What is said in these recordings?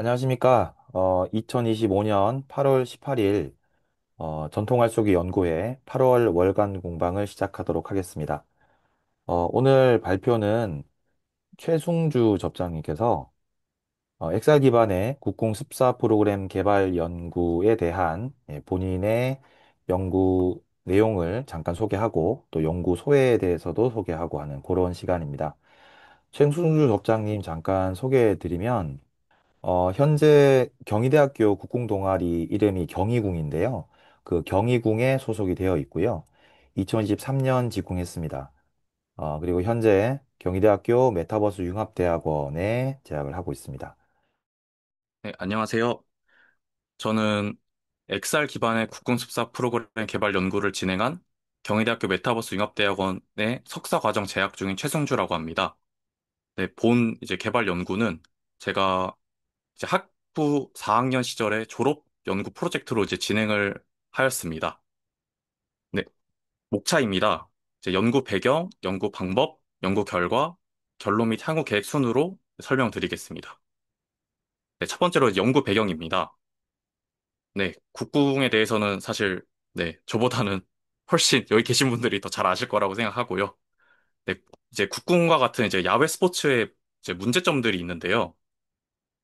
안녕하십니까. 2025년 8월 18일 전통알쏘기 연구회 8월 월간 공방을 시작하도록 하겠습니다. 오늘 발표는 최승주 접장님께서 엑셀 기반의 국공 습사 프로그램 개발 연구에 대한 본인의 연구 내용을 잠깐 소개하고 또 연구 소회에 대해서도 소개하고 하는 그런 시간입니다. 최승주 접장님 잠깐 소개해 드리면 현재 경희대학교 국궁동아리 이름이 경희궁인데요. 그 경희궁에 소속이 되어 있고요. 2023년 직궁했습니다. 그리고 현재 경희대학교 메타버스 융합대학원에 재학을 하고 있습니다. 네, 안녕하세요. 저는 엑살 기반의 국궁습사 프로그램 개발 연구를 진행한 경희대학교 메타버스 융합대학원의 석사과정 재학 중인 최승주라고 합니다. 네, 본 이제 개발 연구는 제가 이제 학부 4학년 시절에 졸업 연구 프로젝트로 이제 진행을 하였습니다. 네, 목차입니다. 이제 연구 배경, 연구 방법, 연구 결과, 결론 및 향후 계획 순으로 설명드리겠습니다. 네, 첫 번째로 연구 배경입니다. 네, 국궁에 대해서는 사실, 네, 저보다는 훨씬 여기 계신 분들이 더 잘 아실 거라고 생각하고요. 네, 이제 국궁과 같은 이제 야외 스포츠의 이제 문제점들이 있는데요.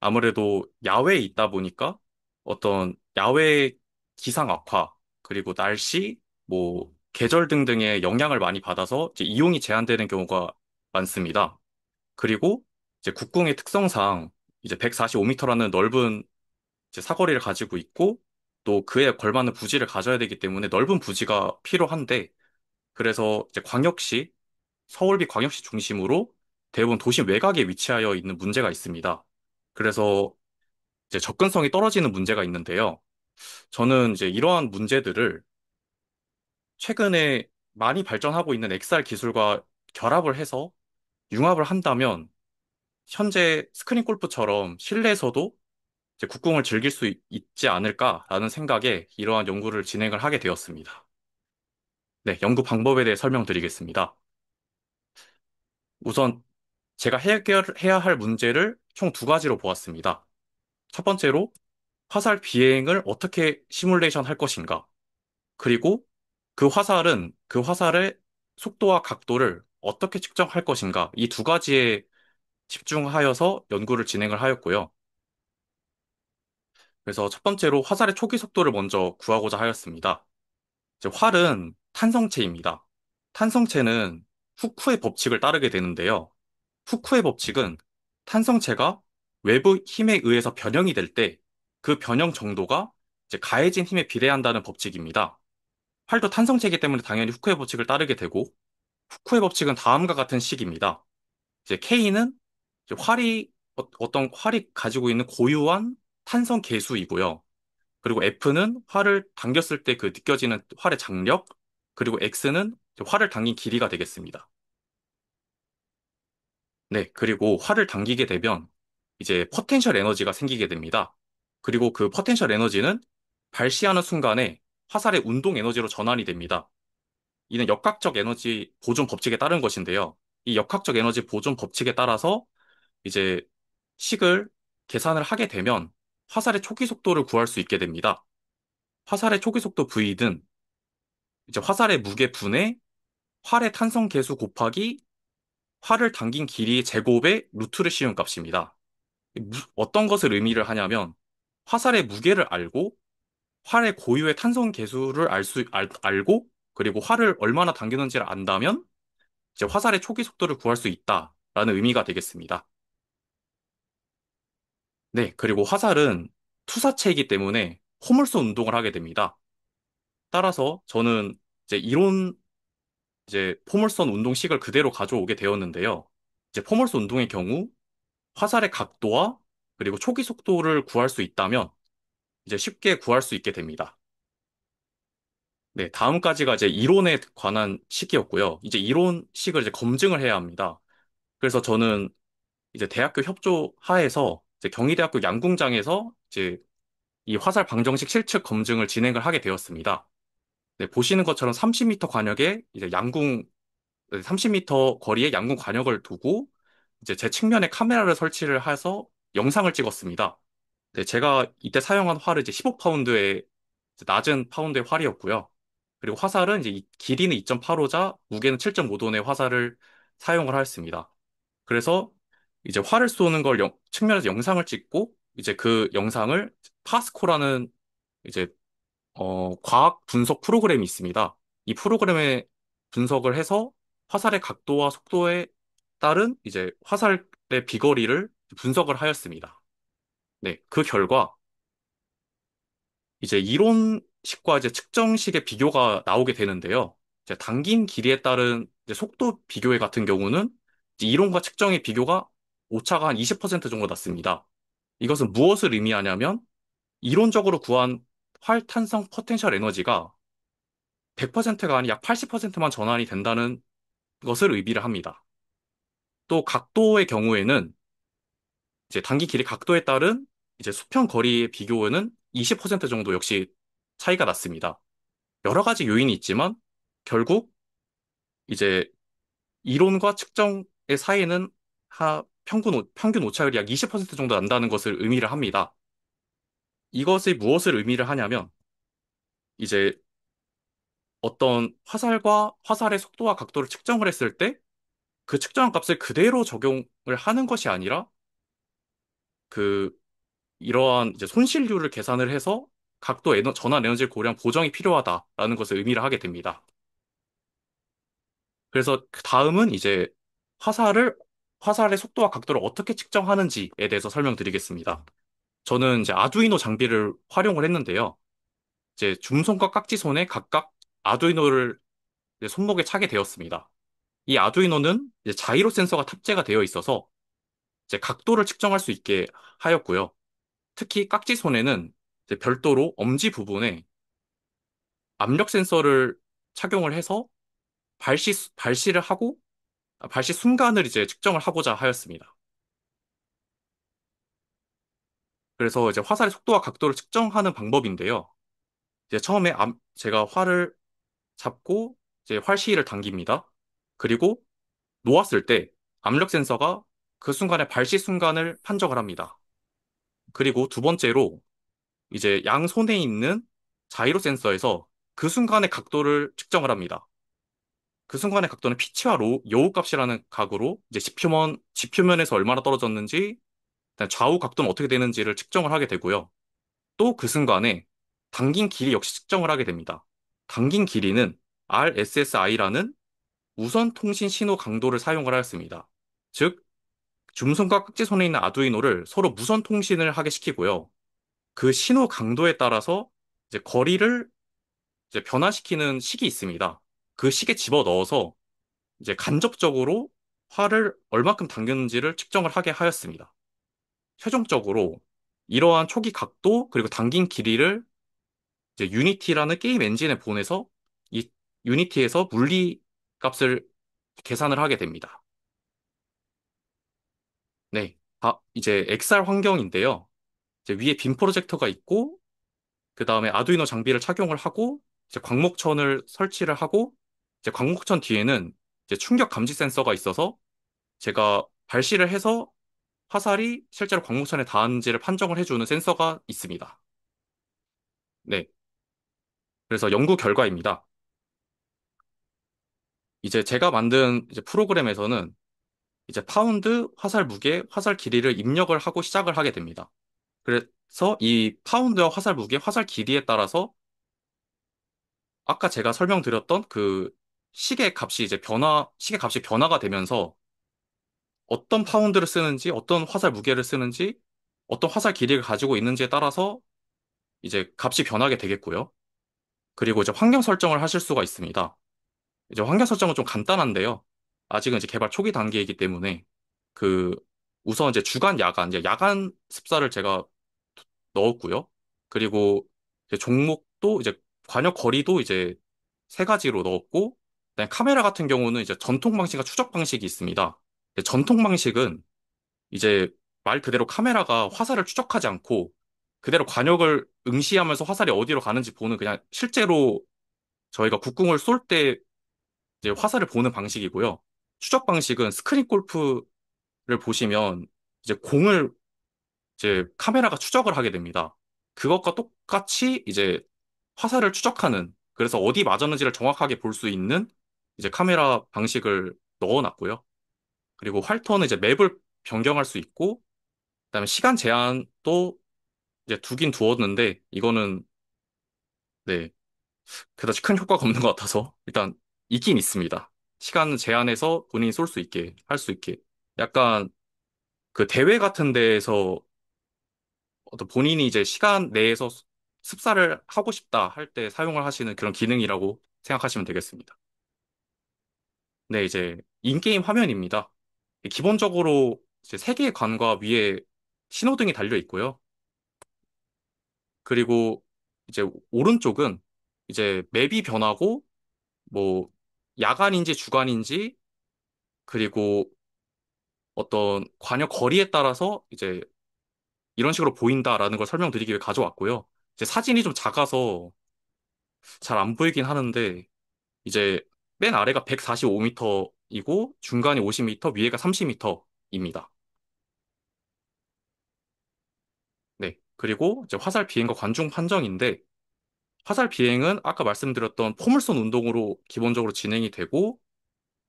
아무래도 야외에 있다 보니까 어떤 야외 기상 악화, 그리고 날씨, 뭐, 계절 등등의 영향을 많이 받아서 이제 이용이 제한되는 경우가 많습니다. 그리고 이제 국궁의 특성상 이제 145m라는 넓은 이제 사거리를 가지고 있고 또 그에 걸맞는 부지를 가져야 되기 때문에 넓은 부지가 필요한데 그래서 이제 광역시, 서울비 광역시 중심으로 대부분 도심 외곽에 위치하여 있는 문제가 있습니다. 그래서 이제 접근성이 떨어지는 문제가 있는데요. 저는 이제 이러한 문제들을 최근에 많이 발전하고 있는 XR 기술과 결합을 해서 융합을 한다면 현재 스크린 골프처럼 실내에서도 이제 국궁을 즐길 수 있지 않을까라는 생각에 이러한 연구를 진행을 하게 되었습니다. 네, 연구 방법에 대해 설명드리겠습니다. 우선 제가 해결해야 할 문제를 총 두 가지로 보았습니다. 첫 번째로 화살 비행을 어떻게 시뮬레이션 할 것인가. 그리고 그 화살의 속도와 각도를 어떻게 측정할 것인가. 이 두 가지에 집중하여서 연구를 진행을 하였고요. 그래서 첫 번째로 화살의 초기 속도를 먼저 구하고자 하였습니다. 이제 활은 탄성체입니다. 탄성체는 후쿠의 법칙을 따르게 되는데요. 후쿠의 법칙은 탄성체가 외부 힘에 의해서 변형이 될 때 그 변형 정도가 이제 가해진 힘에 비례한다는 법칙입니다. 활도 탄성체이기 때문에 당연히 후쿠의 법칙을 따르게 되고 후쿠의 법칙은 다음과 같은 식입니다. 이제 K는 이제 어떤 활이 가지고 있는 고유한 탄성 계수이고요. 그리고 F는 활을 당겼을 때 그 느껴지는 활의 장력, 그리고 X는 활을 당긴 길이가 되겠습니다. 네, 그리고 활을 당기게 되면 이제 포텐셜 에너지가 생기게 됩니다. 그리고 그 포텐셜 에너지는 발시하는 순간에 화살의 운동 에너지로 전환이 됩니다. 이는 역학적 에너지 보존 법칙에 따른 것인데요. 이 역학적 에너지 보존 법칙에 따라서 이제 식을 계산을 하게 되면 화살의 초기 속도를 구할 수 있게 됩니다. 화살의 초기 속도 V는 이제 화살의 무게 분의 활의 탄성 계수 곱하기 활을 당긴 길이의 제곱의 루트를 씌운 값입니다. 어떤 것을 의미를 하냐면 화살의 무게를 알고 활의 고유의 탄성 계수를 알고 그리고 활을 얼마나 당기는지를 안다면 이제 화살의 초기 속도를 구할 수 있다라는 의미가 되겠습니다. 네, 그리고 화살은 투사체이기 때문에 호물선 운동을 하게 됩니다. 따라서 저는 이제 포물선 운동식을 그대로 가져오게 되었는데요. 이제 포물선 운동의 경우 화살의 각도와 그리고 초기 속도를 구할 수 있다면 이제 쉽게 구할 수 있게 됩니다. 네, 다음까지가 이제 이론에 관한 식이었고요. 이제 이론식을 이제 검증을 해야 합니다. 그래서 저는 이제 대학교 협조 하에서 이제 경희대학교 양궁장에서 이제 이 화살 방정식 실측 검증을 진행을 하게 되었습니다. 네, 보시는 것처럼 30m 관역에 이제 30m 거리에 양궁 관역을 두고 이제 제 측면에 카메라를 설치를 해서 영상을 찍었습니다. 네, 제가 이때 사용한 활은 이제 15파운드의 낮은 파운드의 활이었고요. 그리고 화살은 이제 길이는 2.85자, 무게는 7.5톤의 화살을 사용을 하였습니다. 그래서 이제 활을 쏘는 걸 측면에서 영상을 찍고 이제 그 영상을 파스코라는 이제 과학 분석 프로그램이 있습니다. 이 프로그램에 분석을 해서 화살의 각도와 속도에 따른 이제 화살의 비거리를 분석을 하였습니다. 네, 그 결과 이제 이론식과 이제 측정식의 비교가 나오게 되는데요. 이제 당긴 길이에 따른 이제 속도 비교회 같은 경우는 이제 이론과 측정의 비교가 오차가 한 20% 정도 났습니다. 이것은 무엇을 의미하냐면 이론적으로 구한 활탄성 포텐셜 에너지가 100%가 아닌 약 80%만 전환이 된다는 것을 의미를 합니다. 또 각도의 경우에는 이제 당긴 길이 각도에 따른 이제 수평 거리의 비교는 20% 정도 역시 차이가 났습니다. 여러 가지 요인이 있지만 결국 이제 이론과 측정의 사이에는 평균 오차율이 약 20% 정도 난다는 것을 의미를 합니다. 이것이 무엇을 의미를 하냐면 이제 어떤 화살과 화살의 속도와 각도를 측정을 했을 때 그 측정한 값을 그대로 적용을 하는 것이 아니라 그 이러한 이제 손실률을 계산을 해서 전환 에너지를 고려한 보정이 필요하다라는 것을 의미를 하게 됩니다. 그래서 그 다음은 이제 화살을 화살의 속도와 각도를 어떻게 측정하는지에 대해서 설명드리겠습니다. 저는 이제 아두이노 장비를 활용을 했는데요. 이제 줌손과 깍지손에 각각 아두이노를 이제 손목에 차게 되었습니다. 이 아두이노는 이제 자이로 센서가 탑재가 되어 있어서 이제 각도를 측정할 수 있게 하였고요. 특히 깍지손에는 이제 별도로 엄지 부분에 압력 센서를 착용을 해서 발시를 하고 발시 순간을 이제 측정을 하고자 하였습니다. 그래서 이제 화살의 속도와 각도를 측정하는 방법인데요. 이제 처음에 제가 활을 잡고 이제 활 시위를 당깁니다. 그리고 놓았을 때 압력 센서가 그 순간의 발시 순간을 판정을 합니다. 그리고 두 번째로 이제 양 손에 있는 자이로 센서에서 그 순간의 각도를 측정을 합니다. 그 순간의 각도는 피치와 여우 값이라는 각으로 이제 지표면에서 얼마나 떨어졌는지, 그다음에 좌우 각도는 어떻게 되는지를 측정을 하게 되고요. 또 그 순간에 당긴 길이 역시 측정을 하게 됩니다. 당긴 길이는 RSSI라는 무선 통신 신호 강도를 사용을 하였습니다. 즉, 줌손과 깍지손에 있는 아두이노를 서로 무선 통신을 하게 시키고요. 그 신호 강도에 따라서 이제 거리를 이제 변화시키는 식이 있습니다. 그 식에 집어 넣어서 이제 간접적으로 활을 얼마큼 당겼는지를 측정을 하게 하였습니다. 최종적으로 이러한 초기 각도 그리고 당긴 길이를 이제 유니티라는 게임 엔진에 보내서 이 유니티에서 물리 값을 계산을 하게 됩니다. 네. 이제 XR 환경인데요. 이제 위에 빔 프로젝터가 있고 그 다음에 아두이노 장비를 착용을 하고 이제 광목천을 설치를 하고 이제 광목천 뒤에는 이제 충격 감지 센서가 있어서 제가 발시를 해서 화살이 실제로 광목천에 닿았는지를 판정을 해주는 센서가 있습니다. 네. 그래서 연구 결과입니다. 이제 제가 만든 이제 프로그램에서는 이제 파운드, 화살 무게, 화살 길이를 입력을 하고 시작을 하게 됩니다. 그래서 이 파운드와 화살 무게, 화살 길이에 따라서 아까 제가 설명드렸던 그 시계 값이 변화가 되면서 어떤 파운드를 쓰는지, 어떤 화살 무게를 쓰는지, 어떤 화살 길이를 가지고 있는지에 따라서 이제 값이 변하게 되겠고요. 그리고 이제 환경 설정을 하실 수가 있습니다. 이제 환경 설정은 좀 간단한데요. 아직은 이제 개발 초기 단계이기 때문에 그 우선 이제 주간 야간 이제 야간 습사를 제가 넣었고요. 그리고 이제 종목도 이제 관역 거리도 이제 세 가지로 넣었고 그다음에 카메라 같은 경우는 이제 전통 방식과 추적 방식이 있습니다. 전통 방식은 이제 말 그대로 카메라가 화살을 추적하지 않고 그대로 관역을 응시하면서 화살이 어디로 가는지 보는 그냥 실제로 저희가 국궁을 쏠 때 이제 화살을 보는 방식이고요. 추적 방식은 스크린 골프를 보시면 이제 공을 이제 카메라가 추적을 하게 됩니다. 그것과 똑같이 이제 화살을 추적하는, 그래서 어디 맞았는지를 정확하게 볼 수 있는 이제 카메라 방식을 넣어놨고요. 그리고 활터는 이제 맵을 변경할 수 있고, 그다음에 시간 제한도 이제 두긴 두었는데, 이거는 네, 그다지 큰 효과가 없는 것 같아서 일단 있긴 있습니다. 시간 제한해서 본인이 쏠 수 있게, 할 수 있게. 약간 그 대회 같은 데에서 어떤 본인이 이제 시간 내에서 습사를 하고 싶다 할 때 사용을 하시는 그런 기능이라고 생각하시면 되겠습니다. 네, 이제 인게임 화면입니다. 기본적으로 이제 세 개의 관과 위에 신호등이 달려 있고요. 그리고 이제 오른쪽은 이제 맵이 변하고 뭐 야간인지 주간인지 그리고 어떤 관역 거리에 따라서 이제 이런 식으로 보인다라는 걸 설명드리기 위해 가져왔고요. 이제 사진이 좀 작아서 잘 안 보이긴 하는데 이제 맨 아래가 145m이고 중간이 50m, 위에가 30m입니다. 네. 그리고 이제 화살 비행과 관중 판정인데 화살 비행은 아까 말씀드렸던 포물선 운동으로 기본적으로 진행이 되고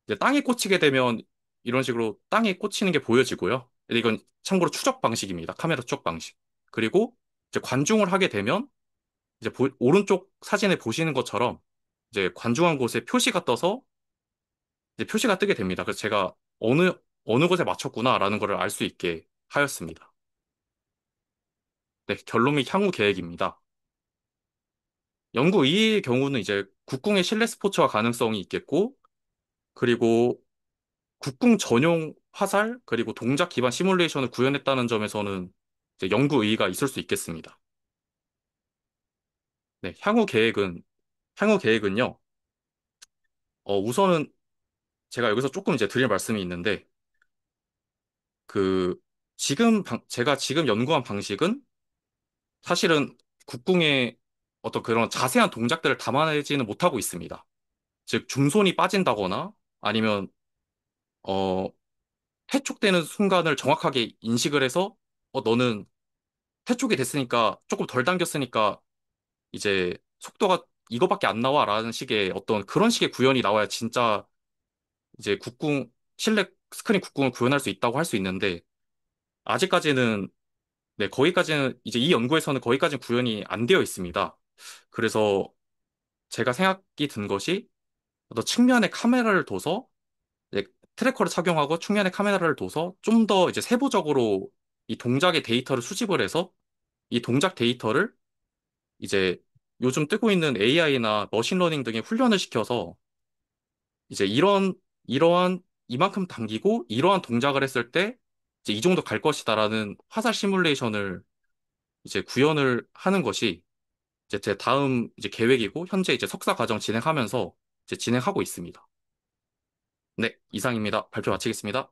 이제 땅에 꽂히게 되면 이런 식으로 땅에 꽂히는 게 보여지고요. 근데 이건 참고로 추적 방식입니다. 카메라 추적 방식. 그리고 이제 관중을 하게 되면 이제 오른쪽 사진에 보시는 것처럼 이제 관중한 곳에 표시가 떠서 이제 표시가 뜨게 됩니다. 그래서 제가 어느 곳에 맞췄구나라는 것을 알 수 있게 하였습니다. 네, 결론 및 향후 계획입니다. 연구 2의 경우는 이제 국궁의 실내 스포츠화 가능성이 있겠고, 그리고 국궁 전용 화살, 그리고 동작 기반 시뮬레이션을 구현했다는 점에서는 이제 연구 의의가 있을 수 있겠습니다. 네, 향후 계획은요, 우선은 제가 여기서 조금 이제 드릴 말씀이 있는데, 그, 제가 지금 연구한 방식은 사실은 국궁의 어떤 그런 자세한 동작들을 담아내지는 못하고 있습니다. 즉, 중손이 빠진다거나 아니면, 어, 태촉되는 순간을 정확하게 인식을 해서, 너는 태촉이 됐으니까 조금 덜 당겼으니까 이제 속도가 이거밖에 안 나와라는 식의 어떤 그런 식의 구현이 나와야 진짜 이제 실내 스크린 국궁을 구현할 수 있다고 할 수 있는데 아직까지는 네, 거기까지는 이제 이 연구에서는 거기까지는 구현이 안 되어 있습니다. 그래서 제가 생각이 든 것이 어떤 측면에 카메라를 둬서 이제 트래커를 착용하고 측면에 카메라를 둬서 좀 더 이제 세부적으로 이 동작의 데이터를 수집을 해서 이 동작 데이터를 이제 요즘 뜨고 있는 AI나 머신러닝 등에 훈련을 시켜서 이제 이러한 이만큼 당기고 이러한 동작을 했을 때 이제 이 정도 갈 것이다라는 화살 시뮬레이션을 이제 구현을 하는 것이 이제 제 다음 이제 계획이고 현재 이제 석사 과정 진행하면서 이제 진행하고 있습니다. 네, 이상입니다. 발표 마치겠습니다.